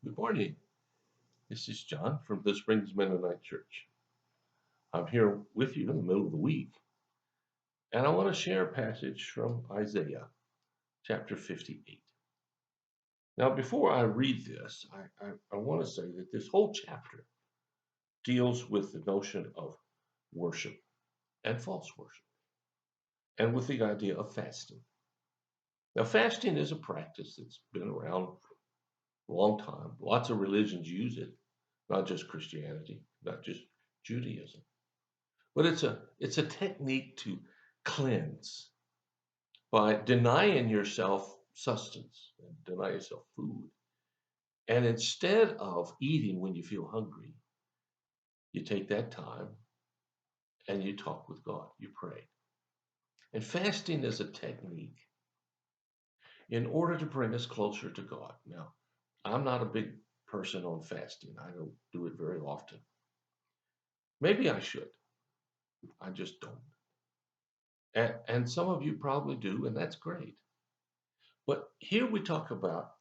Good morning. This is John from the Springs Mennonite Church. I'm here with you in the middle of the week, and I want to share a passage from Isaiah chapter 58. Now, before I read this, I want to say that this whole chapter deals with the notion of worship and false worship, and with the idea of fasting. Now, fasting is a practice that's been around for a long time. Lots of religions use it, not just Christianity, not just Judaism. But it's a technique to cleanse by denying yourself sustenance and deny yourself food. And instead of eating when you feel hungry, you take that time and you talk with God, you pray. And fasting is a technique in order to bring us closer to God. Now, I'm not a big person on fasting. I don't do it very often. Maybe I should. I just don't. And some of you probably do, and that's great. But here we talk about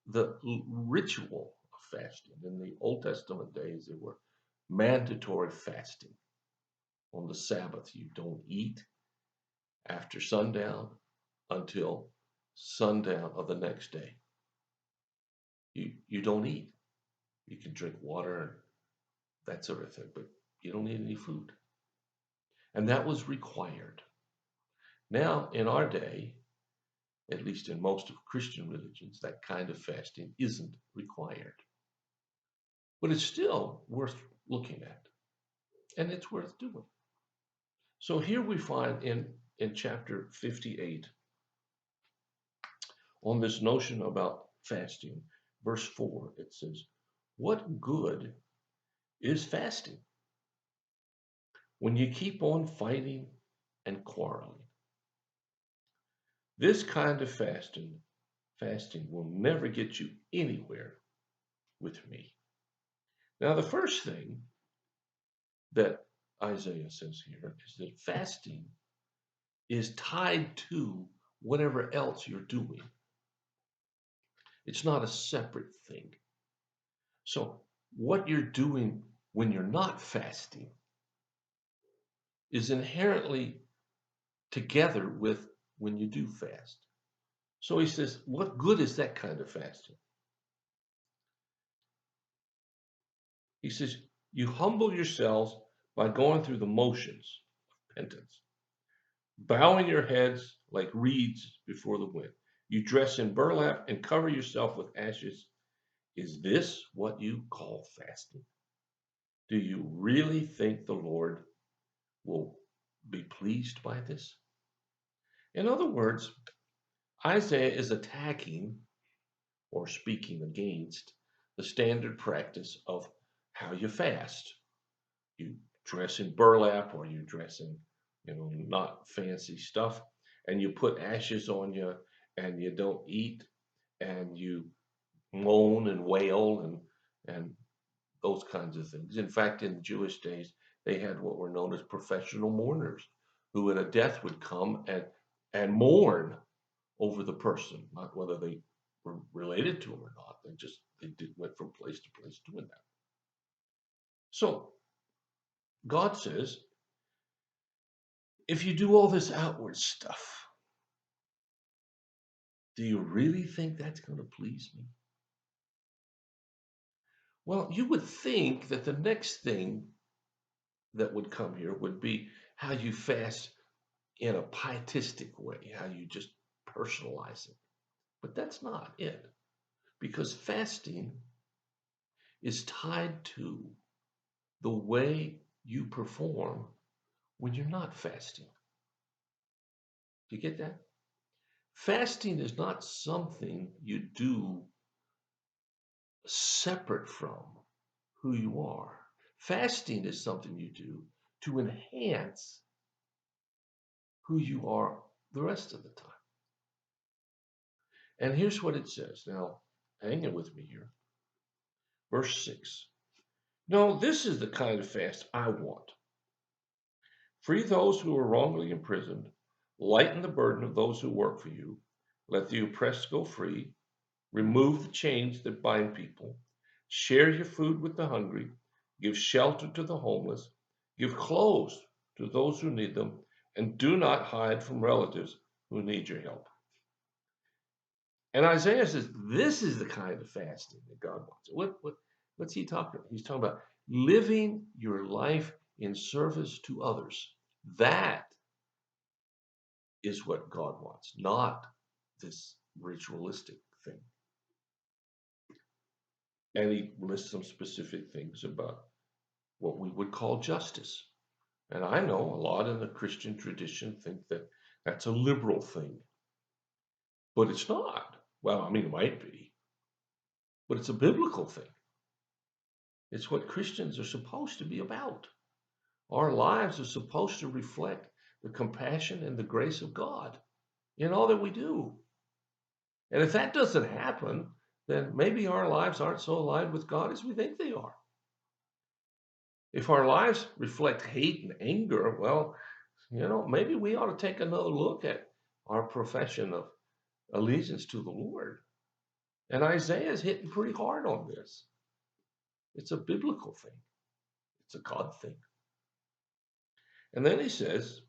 the ritual of fasting. In the Old Testament days, there were mandatory fasting. On the Sabbath, you don't eat after sundown until sundown of the next day. You don't eat. You can drink water and that sort of thing, but you don't eat any food. And that was required. Now, in our day, at least in most of Christian religions, that kind of fasting isn't required. But it's still worth looking at, and it's worth doing. So here we find in chapter 58 on this notion about fasting, verse 4, it says, "What good is fasting when you keep on fighting and quarreling? This kind of fasting will never get you anywhere with me." Now, the first thing that Isaiah says here is that fasting is tied to whatever else you're doing. It's not a separate thing. So, what you're doing when you're not fasting is inherently together with when you do fast. So he says, what good is that kind of fasting? He says, you humble yourselves by going through the motions of penance, bowing your heads like reeds before the wind. You dress in burlap and cover yourself with ashes. Is this what you call fasting? Do you really think the Lord will be pleased by this? In other words, Isaiah is attacking or speaking against the standard practice of how you fast. You dress in burlap or you dress in, not fancy stuff, and you put ashes on you and you don't eat and you moan and wail and those kinds of things. In fact, in Jewish days, they had what were known as professional mourners, who at a death would come and mourn over the person, not whether they were related to him or not. Went from place to place doing that. So God says, if you do all this outward stuff, do you really think that's going to please me? Well, you would think that the next thing that would come here would be how you fast in a pietistic way, how you just personalize it. But that's not it, because fasting is tied to the way you perform when you're not fasting. Do you get that? Fasting is not something you do separate from who you are. Fasting is something you do to enhance who you are the rest of the time. And here's what it says. Now, hang in with me here. Verse 6. No, this is the kind of fast I want. Free those who are wrongly imprisoned, lighten the burden of those who work for you, let the oppressed go free, remove the chains that bind people, Share your food with the hungry. Give shelter to the homeless. Give clothes to those who need them. And do not hide from relatives who need your help. And Isaiah says, this is the kind of fasting that God wants. What's he talking about? He's talking about living your life in service to others. That is what God wants, not this ritualistic thing. And he lists some specific things about what we would call justice. And I know a lot in the Christian tradition think that that's a liberal thing, but it's not. Well, I mean, it might be, but it's a biblical thing. It's what Christians are supposed to be about. Our lives are supposed to reflect the compassion and the grace of God in all that we do. And if that doesn't happen, then maybe our lives aren't so aligned with God as we think they are. If our lives reflect hate and anger, well, maybe we ought to take another look at our profession of allegiance to the Lord. And Isaiah is hitting pretty hard on this. It's a biblical thing. It's a God thing. And then he says,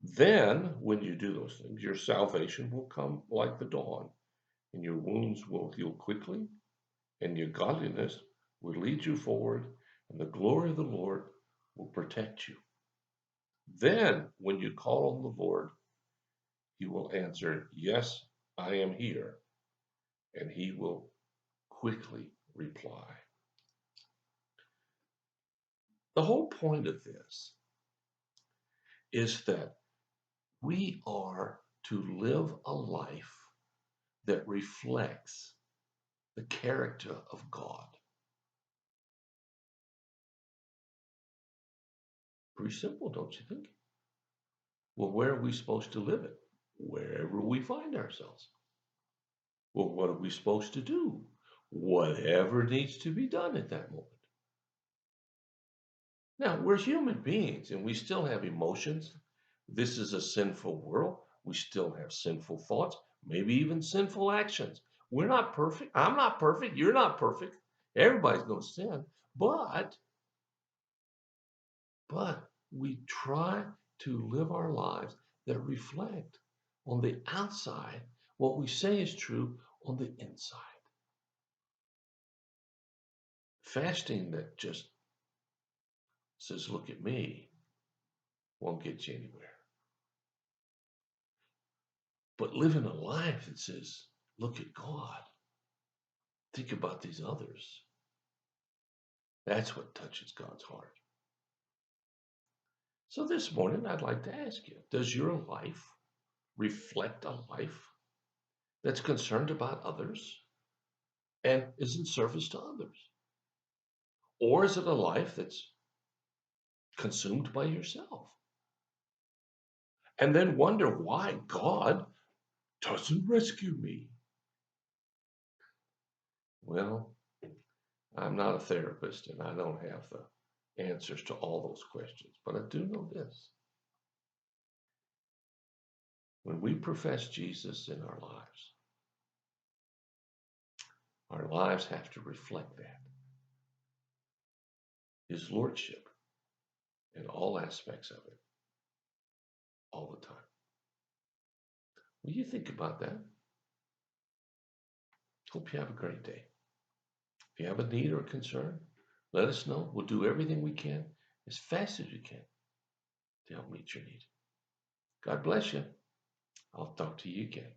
then when you do those things, your salvation will come like the dawn, and your wounds will heal quickly, and your godliness will lead you forward, and the glory of the Lord will protect you. Then, when you call on the Lord, he will answer, yes, I am here, and he will quickly reply. The whole point of this is that we are to live a life that reflects the character of God. Pretty simple, don't you think? Well, where are we supposed to live it? Wherever we find ourselves. Well, what are we supposed to do? Whatever needs to be done at that moment. Now, we're human beings and we still have emotions. This is a sinful world. We still have sinful thoughts, maybe even sinful actions. We're not perfect. I'm not perfect. You're not perfect. Everybody's going to sin. But we try to live our lives that reflect on the outside what we say is true on the inside. Fasting that just says, look at me, won't get you anywhere. But living a life that says, look at God, think about these others, that's what touches God's heart. So this morning, I'd like to ask you, does your life reflect a life that's concerned about others and is in service to others? Or is it a life that's consumed by yourself? And then wonder why God doesn't rescue me. Well, I'm not a therapist and I don't have the answers to all those questions, but I do know this. When we profess Jesus in our lives have to reflect that. His lordship in all aspects of it, all the time. Will you think about that? Hope you have a great day. If you have a need or a concern, let us know. We'll do everything we can as fast as we can to help meet your need. God bless you. I'll talk to you again.